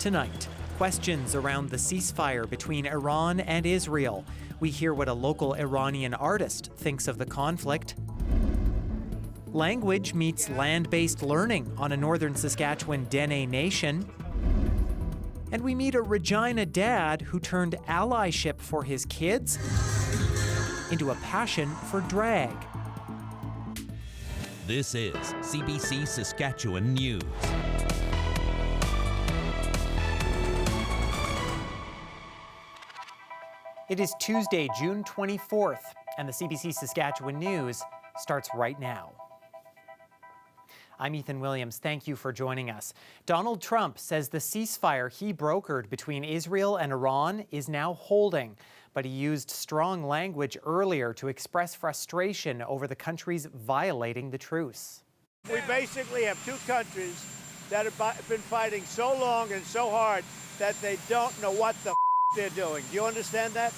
Tonight, questions around the ceasefire between Iran and Israel. We hear what a local Iranian artist thinks of the conflict. Language meets land-based learning on a northern Saskatchewan Dene Nation. And we meet a Regina dad who turned allyship for his kids into a passion for drag. This is CBC Saskatchewan News. It is Tuesday, June 24th, and the CBC Saskatchewan News starts right now. I'm Ethan Williams. Thank you for joining us. Donald Trump says the ceasefire he brokered between Israel and Iran is now holding, but he used strong language earlier to express frustration over the countries violating the truce. We basically have two countries that have been fighting so long and so hard that they don't know what the they're doing. Do you understand that?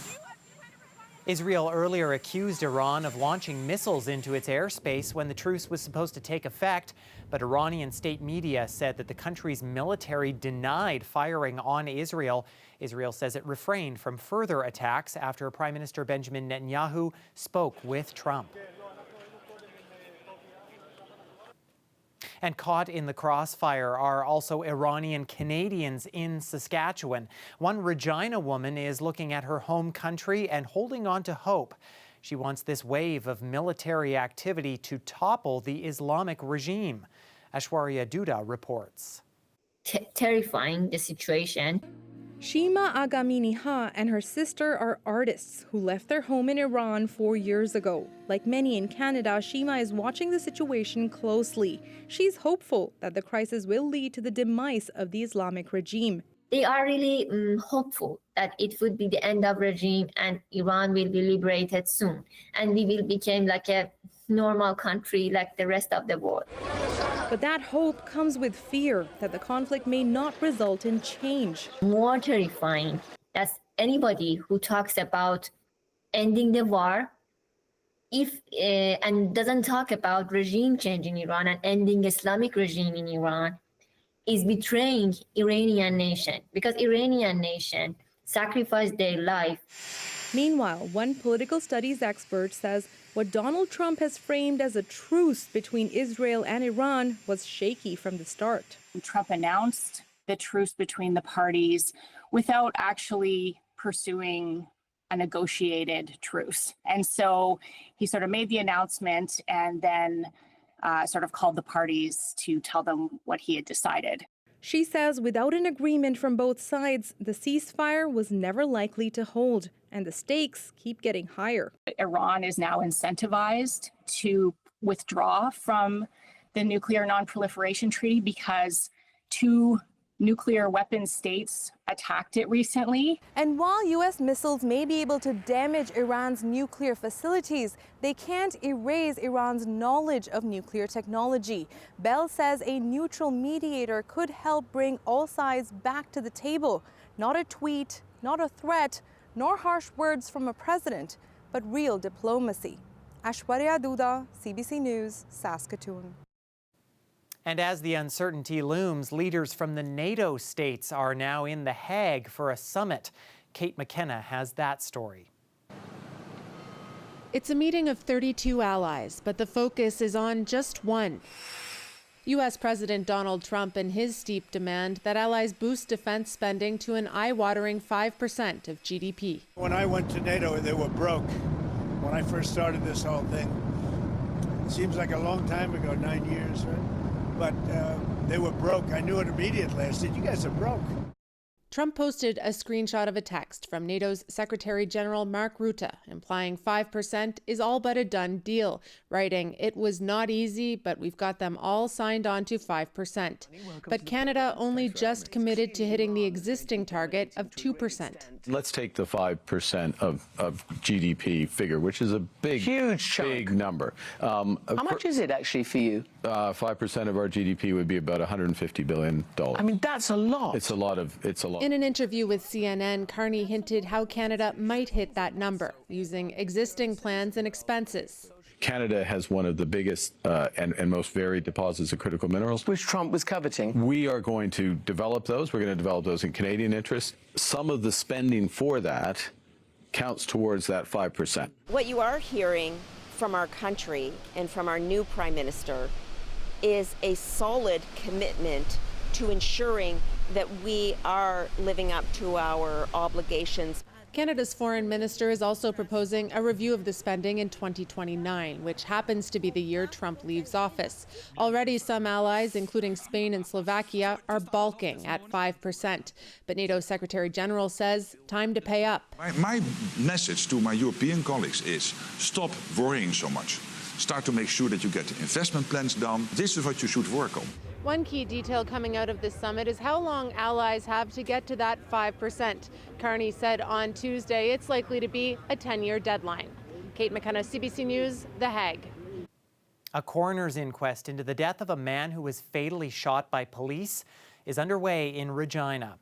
Israel earlier accused Iran of launching missiles into its airspace when the truce was supposed to take effect, but Iranian state media said that the country's military denied firing on Israel. Israel says it refrained from further attacks after Prime Minister Benjamin Netanyahu spoke with Trump. And caught in the crossfire are also Iranian-Canadians in Saskatchewan. One Regina woman is looking at her home country and holding on to hope. She wants this wave of military activity to topple the Islamic regime. Aishwarya Duda reports. Terrifying, the situation. Shima Agaminiha and her sister are artists who left their home in Iran 4 years ago. Like many in Canada, Shima is watching the situation closely. She's hopeful that the crisis will lead to the demise of the Islamic regime. They are really hopeful that it would be the end of regime and Iran will be liberated soon. And we will become like a normal country like the rest of the world. But that hope comes with fear that the conflict may not result in change. More terrifying, that's anybody who talks about ending the war and doesn't talk about regime change in Iran and ending Islamic regime in Iran is betraying Iranian nation, because Iranian nation sacrificed their life. Meanwhile, one political studies expert says what Donald Trump has framed as a truce between Israel and Iran was shaky from the start. Trump announced the truce between the parties without actually pursuing a negotiated truce. And so he sort of made the announcement and then sort of called the parties to tell them what he had decided. She says without an agreement from both sides, the ceasefire was never likely to hold, and the stakes keep getting higher. Iran is now incentivized to withdraw from the nuclear non-proliferation treaty because two nuclear weapon states attacked it recently. And while U.S. missiles may be able to damage Iran's nuclear facilities, they can't erase Iran's knowledge of nuclear technology. Bell says a neutral mediator could help bring all sides back to the table. Not a tweet, not a threat, nor harsh words from a president, but real diplomacy. Aishwarya Duda, CBC News, Saskatchewan. And as the uncertainty looms, leaders from the NATO states are now in The Hague for a summit. Kate McKenna has that story. It's a meeting of 32 allies, but the focus is on just one. U.S. President Donald Trump and his steep demand that allies boost defense spending to an eye-watering 5% of GDP. When I went to NATO, they were broke. When I first started this whole thing, it seems like a long time ago, 9 years, right? But they were broke. I knew it immediately. I said, you guys are broke. Trump posted a screenshot of a text from NATO's Secretary General Mark Rutte, implying 5% is all but a done deal, writing, "It was not easy, but we've got them all signed on to 5%. But Canada only just committed to hitting the existing target of 2%. Let's take the 5% of GDP figure, which is a big, huge chunk. Big number. How much is it actually for you? 5% of our GDP would be about $150 billion. I mean, that's a lot. It's a lot. In an interview with CNN, Carney hinted how Canada might hit that number using existing plans and expenses. Canada has one of the biggest and most varied deposits of critical minerals, Which Trump was coveting. We are going to develop those. We're going to develop those in Canadian interest. Some of the spending for that counts towards that 5%. What you are hearing from our country and from our new Prime Minister is a solid commitment to ensuring that we are living up to our obligations. Canada's foreign minister is also proposing a review of the spending in 2029, which happens to be the year Trump leaves office. Already some allies, including Spain and Slovakia, are balking at 5%. But NATO Secretary General says time to pay up. My message to my European colleagues is stop worrying so much. Start to make sure that you get investment plans done. This is what you should work on. One key detail coming out of this summit is how long allies have to get to that 5%. Carney said on Tuesday it's likely to be a 10-year deadline. Kate McKenna, CBC News, The Hague. A coroner's inquest into the death of a man who was fatally shot by police is underway in Regina.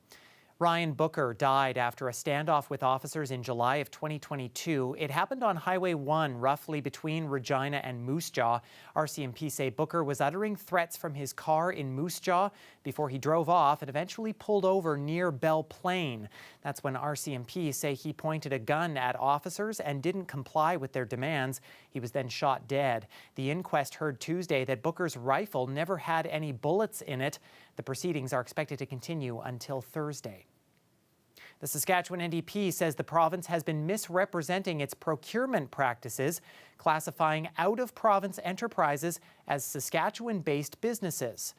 Ryan Booker died after a standoff with officers in July of 2022. It happened on Highway 1, roughly between Regina and Moose Jaw. RCMP say Booker was uttering threats from his car in Moose Jaw before he drove off and eventually pulled over near Belle Plaine. That's when RCMP say he pointed a gun at officers and didn't comply with their demands. He was then shot dead. The inquest heard Tuesday that Booker's rifle never had any bullets in it. The proceedings are expected to continue until Thursday. The Saskatchewan NDP says the province has been misrepresenting its procurement practices, classifying out-of-province enterprises as Saskatchewan-based businesses.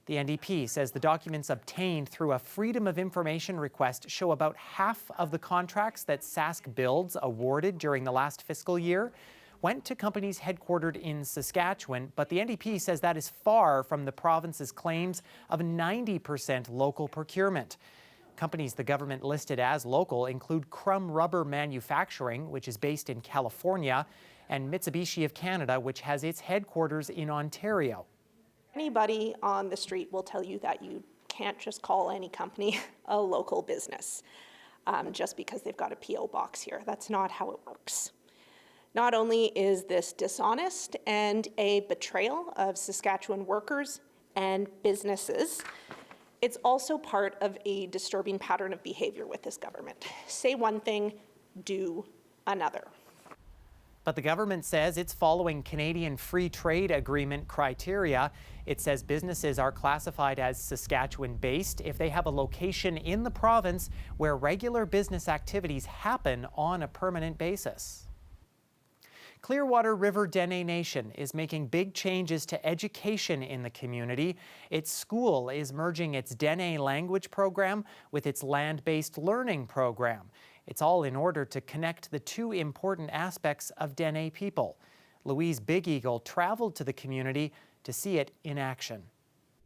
The NDP says the documents obtained through a Freedom of Information request show about half of the contracts that Sask Builds awarded during the last fiscal year went to companies headquartered in Saskatchewan, but the NDP says that is far from the province's claims of 90% local procurement. Companies the government listed as local include Crum Rubber Manufacturing, which is based in California, and Mitsubishi of Canada, which has its headquarters in Ontario. Anybody on the street will tell you that you can't just call any company a local business just because they've got a P.O. box here. That's not how it works. Not only is this dishonest and a betrayal of Saskatchewan workers and businesses, it's also part of a disturbing pattern of behavior with this government. Say one thing, do another. But the government says it's following Canadian Free Trade Agreement criteria. It says businesses are classified as Saskatchewan-based if they have a location in the province where regular business activities happen on a permanent basis. Clearwater River Dene Nation is making big changes to education in the community. Its school is merging its Dene language program with its land-based learning program. It's all in order to connect the two important aspects of Dene people. Louise Big Eagle traveled to the community to see it in action.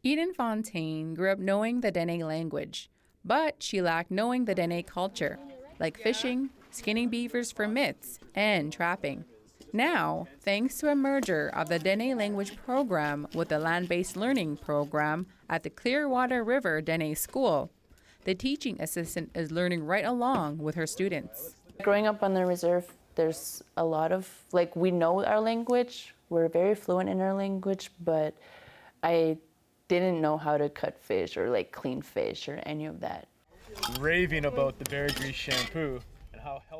Eden Fontaine grew up knowing the Dene language, but she lacked knowing the Dene culture, like fishing, skinning beavers for mitts, and trapping. Now, thanks to a merger of the Dene language program with the land-based learning program at the Clearwater River Dene School, the teaching assistant is learning right along with her students. Growing up on the reserve, there's a lot of, we know our language, we're very fluent in our language, but I didn't know how to cut fish or clean fish or any of that. Raving about the Bear Grease shampoo.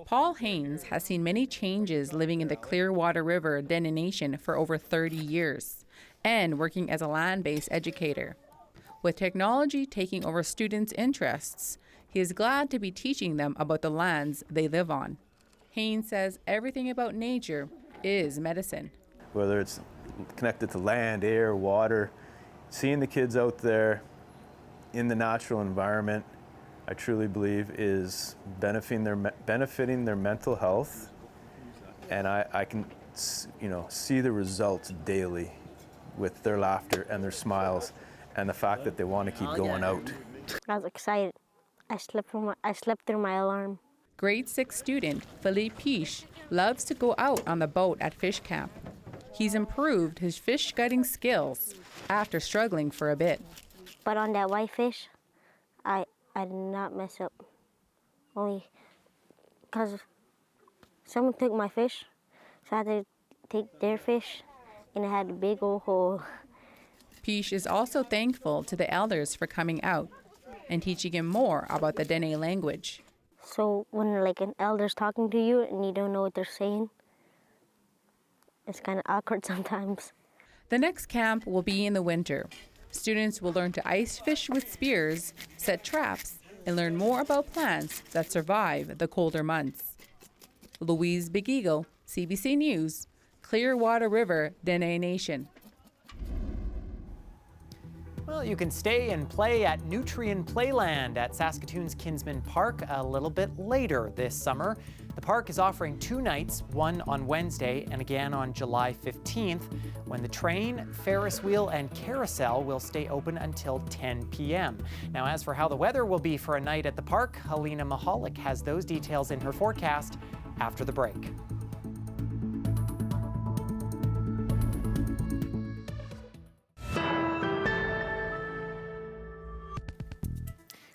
Paul Haynes has seen many changes living in the Clearwater River Dene Nation for over 30 years and working as a land-based educator. With technology taking over students' interests, he is glad to be teaching them about the lands they live on. Haynes says everything about nature is medicine. Whether it's connected to land, air, water, seeing the kids out there in the natural environment, I truly believe is benefiting their mental health, and I can see the results daily with their laughter and their smiles and the fact that they want to keep going out. I was excited. I slept through my alarm. Grade 6 student Philippe Piche loves to go out on the boat at fish camp. He's improved his fish gutting skills after struggling for a bit. But on that whitefish, I did not mess up, only because someone took my fish, so I had to take their fish, and it had a big old hole. Pish is also thankful to the elders for coming out and teaching him more about the Dene language. So when like an elder's talking to you and you don't know what they're saying, it's kind of awkward sometimes. The next camp will be in the winter. Students will learn to ice fish with spears, set traps, and learn more about plants that survive the colder months. Louise Big Eagle, CBC News, Clearwater River, Dene Nation. Well, you can stay and play at Nutrien Playland at Saskatoon's Kinsman Park a little bit later this summer. The park is offering 2 nights, one on Wednesday and again on July 15th, when the train, Ferris wheel, and carousel will stay open until 10 p.m. Now, as for how the weather will be for a night at the park, Helena Mahalik has those details in her forecast after the break.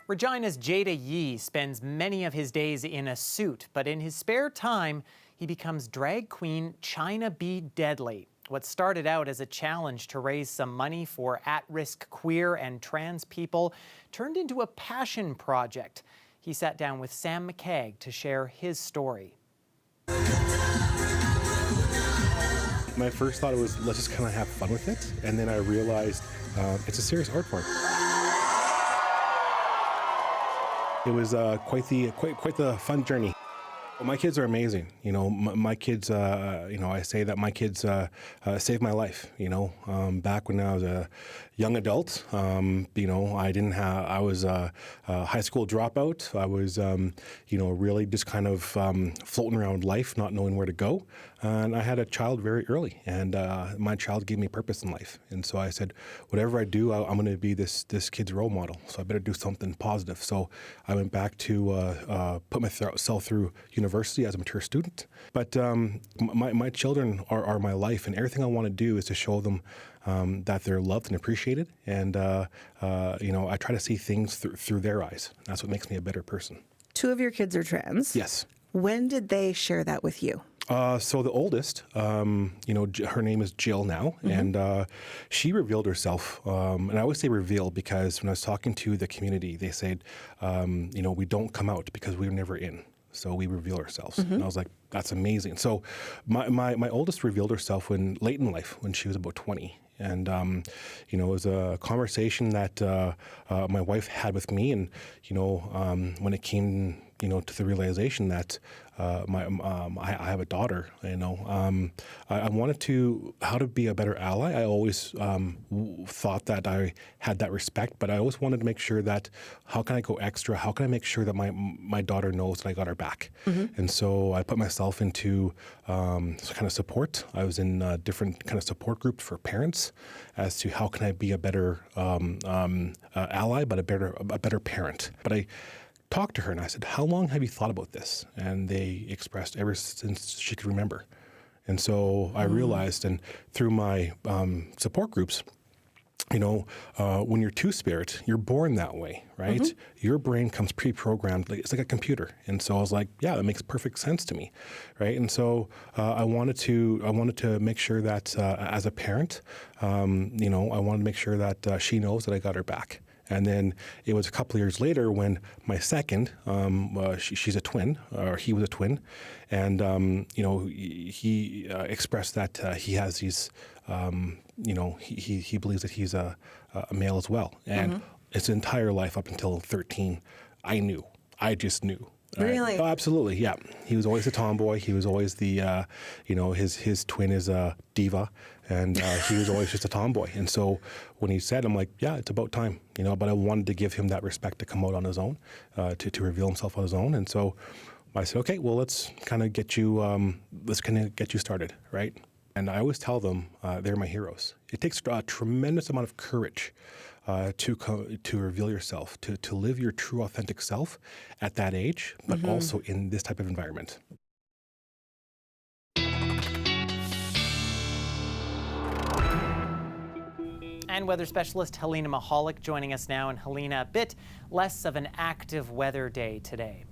Regina's Jada Yee spends many of his days in a suit, but in his spare time, he becomes drag queen China Be Deadly. What started out as a challenge to raise some money for at-risk queer and trans people turned into a passion project. He sat down with Sam McCagg to share his story. My first thought was, let's just kind of have fun with it, and then I realized it's a serious art form. It was quite the fun journey. My kids are amazing. You know, my kids. I say that my kids saved my life. You know, back when I was a young adult. I didn't have. I was a high school dropout. I was, really just kind of floating around life, not knowing where to go. And I had a child very early, and my child gave me purpose in life. And so I said, whatever I do, I'm going to be this kid's role model. So I better do something positive. So I went back to put myself through university as a mature student. But my children are my life, and everything I want to do is to show them that they're loved and appreciated. And I try to see things through their eyes. That's what makes me a better person. 2 of your kids are trans. Yes. When did they share that with you? So the oldest, her name is Jill now, and she revealed herself. And I always say reveal because when I was talking to the community, they said, we don't come out because we were never in. So we reveal ourselves. And I was like, that's amazing. So my oldest revealed herself late in life, when she was about 20. And, it was a conversation that my wife had with me. And, when it came, to the realization that I have a daughter, I wanted how to be a better ally. I always thought that I had that respect, but I always wanted to make sure that how can I go extra? How can I make sure that my daughter knows that I got her back? And so I put myself into kind of support. I was in different kind of support groups for parents as to how can I be a better ally, but a better parent. But I talked to her and I said, how long have you thought about this? And they expressed ever since she could remember. And so I realized, and through my support groups, when you're two-spirit, you're born that way, right? Your brain comes pre-programmed. It's like a computer. And so I was like, yeah, that makes perfect sense to me, right? And so I wanted to make sure that as a parent, I wanted to make sure that she knows that I got her back. And then it was a couple of years later when my second, she's a twin, or he was a twin, and he expressed that he has these, he believes that he's a male as well. And his entire life up until 13, I just knew. Really? Oh, absolutely, yeah. He was always a tomboy. He was always the, his twin is a diva, and he was always just a tomboy. And so when he said, I'm like, yeah, it's about time, but I wanted to give him that respect to come out on his own, to reveal himself on his own. And so I said, okay, well, let's kind of get you started, right? And I always tell them they're my heroes. It takes a tremendous amount of courage to reveal yourself, to live your true, authentic self at that age, but also in this type of environment. And weather specialist Helena Mahalik joining us now. And Helena, a bit less of an active weather day today.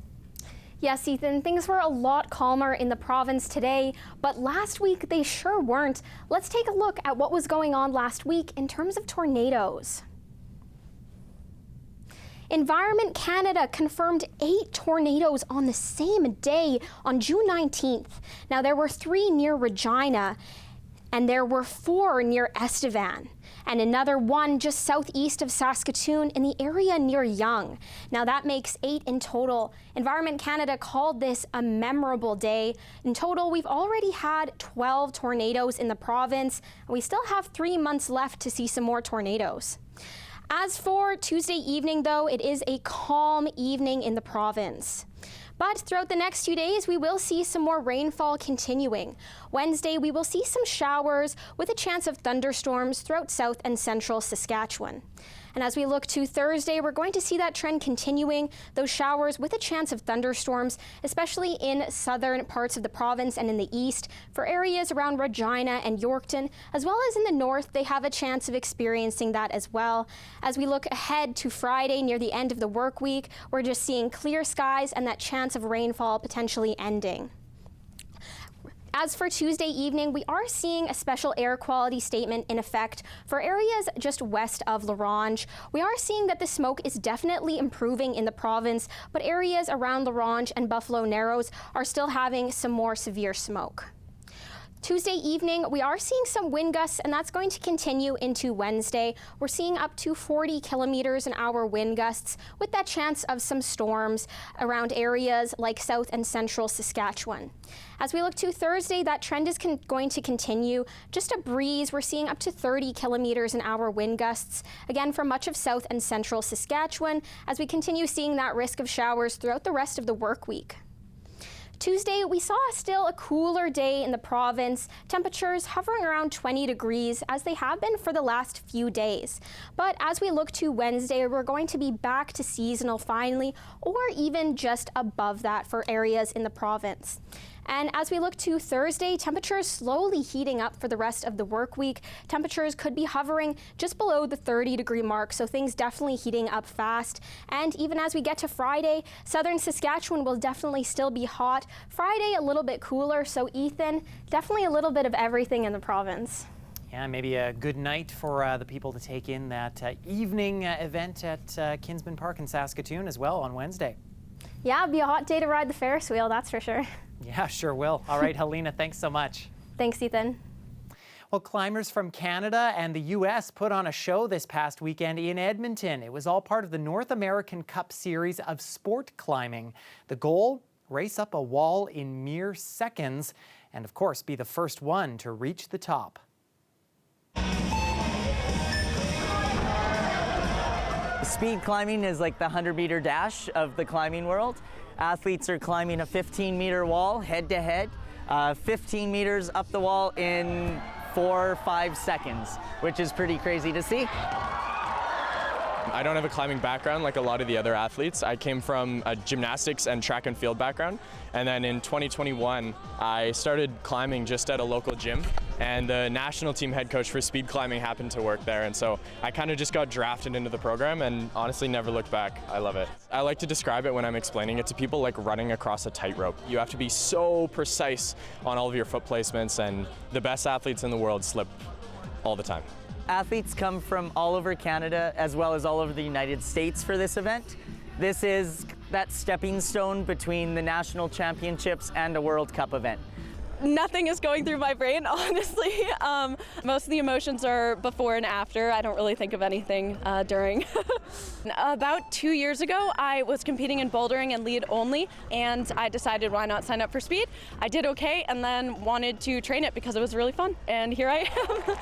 Yes, Ethan, things were a lot calmer in the province today, but last week they sure weren't. Let's take a look at what was going on last week in terms of tornadoes. Environment Canada confirmed 8 tornadoes on the same day on June 19th. Now, there were 3 near Regina, and there were 4 near Estevan, and another 1 just southeast of Saskatoon in the area near Yonge. Now that makes 8 in total. Environment Canada called this a memorable day. In total, we've already had 12 tornadoes in the province, and we still have 3 months left to see some more tornadoes. As for Tuesday evening, though, it is a calm evening in the province. But throughout the next few days, we will see some more rainfall continuing. Wednesday, we will see some showers with a chance of thunderstorms throughout south and central Saskatchewan. And as we look to Thursday, we're going to see that trend continuing, those showers with a chance of thunderstorms, especially in southern parts of the province and in the east. For areas around Regina and Yorkton, as well as in the north, they have a chance of experiencing that as well. As we look ahead to Friday near the end of the work week, we're just seeing clear skies and that chance of rainfall potentially ending. As for Tuesday evening, we are seeing a special air quality statement in effect for areas just west of La Ronge. We are seeing that the smoke is definitely improving in the province, but areas around La Ronge and Buffalo Narrows are still having some more severe smoke. Tuesday evening, we are seeing some wind gusts, and that's going to continue into Wednesday. We're seeing up to 40 kilometers an hour wind gusts with that chance of some storms around areas like south and central Saskatchewan. As we look to Thursday, that trend is going to continue. Just a breeze, we're seeing up to 30 kilometers an hour wind gusts, again for much of south and central Saskatchewan, as we continue seeing that risk of showers throughout the rest of the work week. Tuesday, we saw still a cooler day in the province, temperatures hovering around 20 degrees as they have been for the last few days. But as we look to Wednesday, we're going to be back to seasonal finally, or even just above that for areas in the province. And as we look to Thursday, temperatures slowly heating up for the rest of the work week. Temperatures could be hovering just below the 30-degree mark, so things definitely heating up fast. And even as we get to Friday, southern Saskatchewan will definitely still be hot. Friday, a little bit cooler, so Ethan, definitely a little bit of everything in the province. Yeah, maybe a good night for the people to take in that evening event at Kinsman Park in Saskatoon as well on Wednesday. Yeah, it'll be a hot day to ride the Ferris wheel, that's for sure. Yeah, sure will. All right, Helena, thanks so much. Thanks, Ethan. Well, climbers from Canada and the U.S. put on a show this past weekend in Edmonton. It was all part of the North American Cup series of sport climbing. The goal, race up a wall in mere seconds and, of course, be the first one to reach the top. Speed climbing is like the 100-meter dash of the climbing world. Athletes are climbing a 15-meter wall head-to-head, 15 meters up the wall in 4 or 5 seconds, which is pretty crazy to see. I don't have a climbing background like a lot of the other athletes. I came from a gymnastics and track and field background. And then in 2021, I started climbing just at a local gym. And the national team head coach for speed climbing happened to work there. And so I kind of just got drafted into the program and honestly never looked back. I love it. I like to describe it when I'm explaining it to people like running across a tightrope. You have to be so precise on all of your foot placements, and the best athletes in the world slip all the time. Athletes come from all over Canada as well as all over the United States for this event. This is that stepping stone between the national championships and a World Cup event. Nothing is going through my brain, honestly. Most of the emotions are before and after. I don't really think of anything during. About 2 years ago, I was competing in bouldering and lead only, and I decided why not sign up for speed. I did okay, and then wanted to train it because it was really fun, and here I am.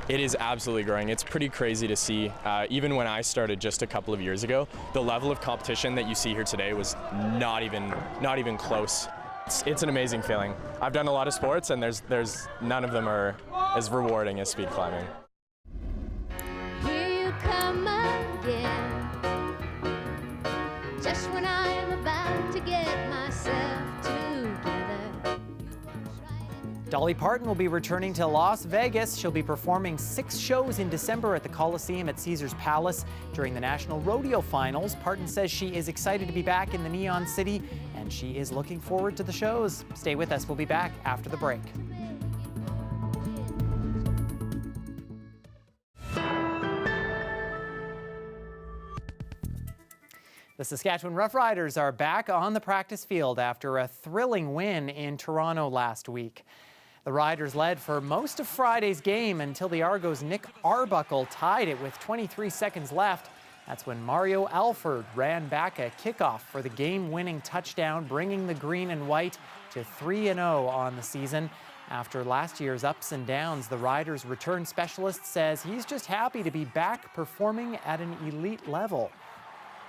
It is absolutely growing. It's pretty crazy to see. Even when I started just a couple of years ago, the level of competition that you see here today was not even close. It's an amazing feeling. I've done a lot of sports, and there's none of them are as rewarding as speed climbing. Here you come again, just when I'm about to get myself together. Dolly Parton will be returning to Las Vegas. She'll be performing 6 shows in December at the Coliseum at Caesars Palace during the National Rodeo Finals. Parton says she is excited to be back in the Neon City, and she is looking forward to the shows. Stay with us. We'll be back after the break. The Saskatchewan Roughriders are back on the practice field after a thrilling win in Toronto last week. The Riders led for most of Friday's game until the Argos' Nick Arbuckle tied it with 23 seconds left. That's when Mario Alford ran back a kickoff for the game-winning touchdown, bringing the green and white to 3-0 on the season. After last year's ups and downs, the Riders' return specialist says he's just happy to be back performing at an elite level.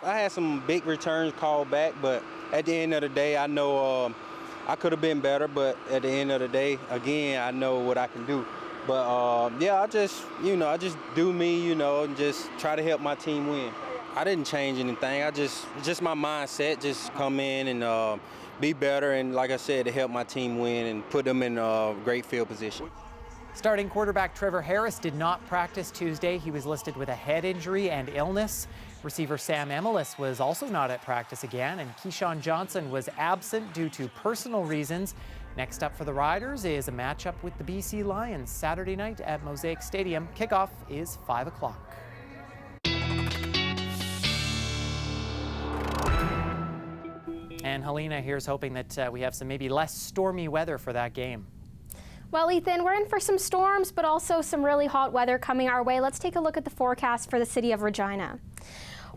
I had some big returns called back, but at the end of the day, I know I could have been better, but at the end of the day, again, I know what I can do. But yeah, I just do me, and just try to help my team win. I didn't change anything. Just my mindset, just come in and be better, and like I said, to help my team win and put them in a great field position. Starting quarterback Trevor Harris did not practice Tuesday. He was listed with a head injury and illness. Receiver Sam Emelis was also not at practice again, and Keyshawn Johnson was absent due to personal reasons. Next up for the Riders is a matchup with the BC Lions Saturday night at Mosaic Stadium. Kickoff is 5 o'clock. And Helena here's hoping that we have some maybe less stormy weather for that game. Well, Ethan, we're in for some storms, but also some really hot weather coming our way. Let's take a look at the forecast for the city of Regina.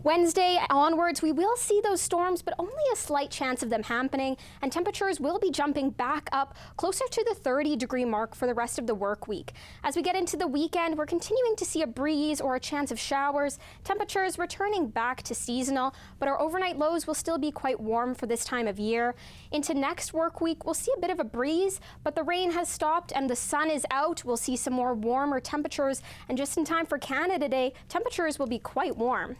Wednesday onwards, we will see those storms, but only a slight chance of them happening, and temperatures will be jumping back up closer to the 30-degree mark for the rest of the work week. As we get into the weekend, we're continuing to see a breeze or a chance of showers, temperatures returning back to seasonal, but our overnight lows will still be quite warm for this time of year. Into next work week, we'll see a bit of a breeze, but the rain has stopped and the sun is out. We'll see some more warmer temperatures, and just in time for Canada Day, temperatures will be quite warm.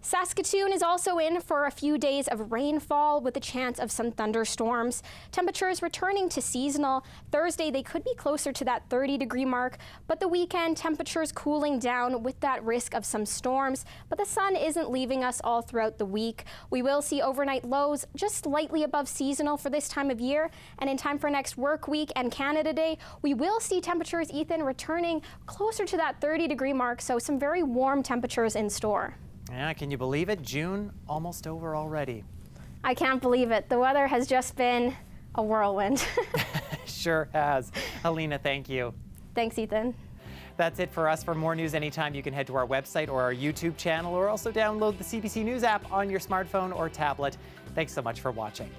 Saskatoon is also in for a few days of rainfall with a chance of some thunderstorms. Temperatures returning to seasonal. Thursday, they could be closer to that 30-degree mark, but the weekend, temperatures cooling down with that risk of some storms. But the sun isn't leaving us all throughout the week. We will see overnight lows just slightly above seasonal for this time of year. And in time for next work week and Canada Day, we will see temperatures, Ethan, returning closer to that 30-degree mark. So some very warm temperatures in store. Yeah, can you believe it? June almost over already. I can't believe it. The weather has just been a whirlwind. Sure has. Helena, thank you. Thanks, Ethan. That's it for us. For more news anytime, you can head to our website or our YouTube channel, or also download the CBC News app on your smartphone or tablet. Thanks so much for watching.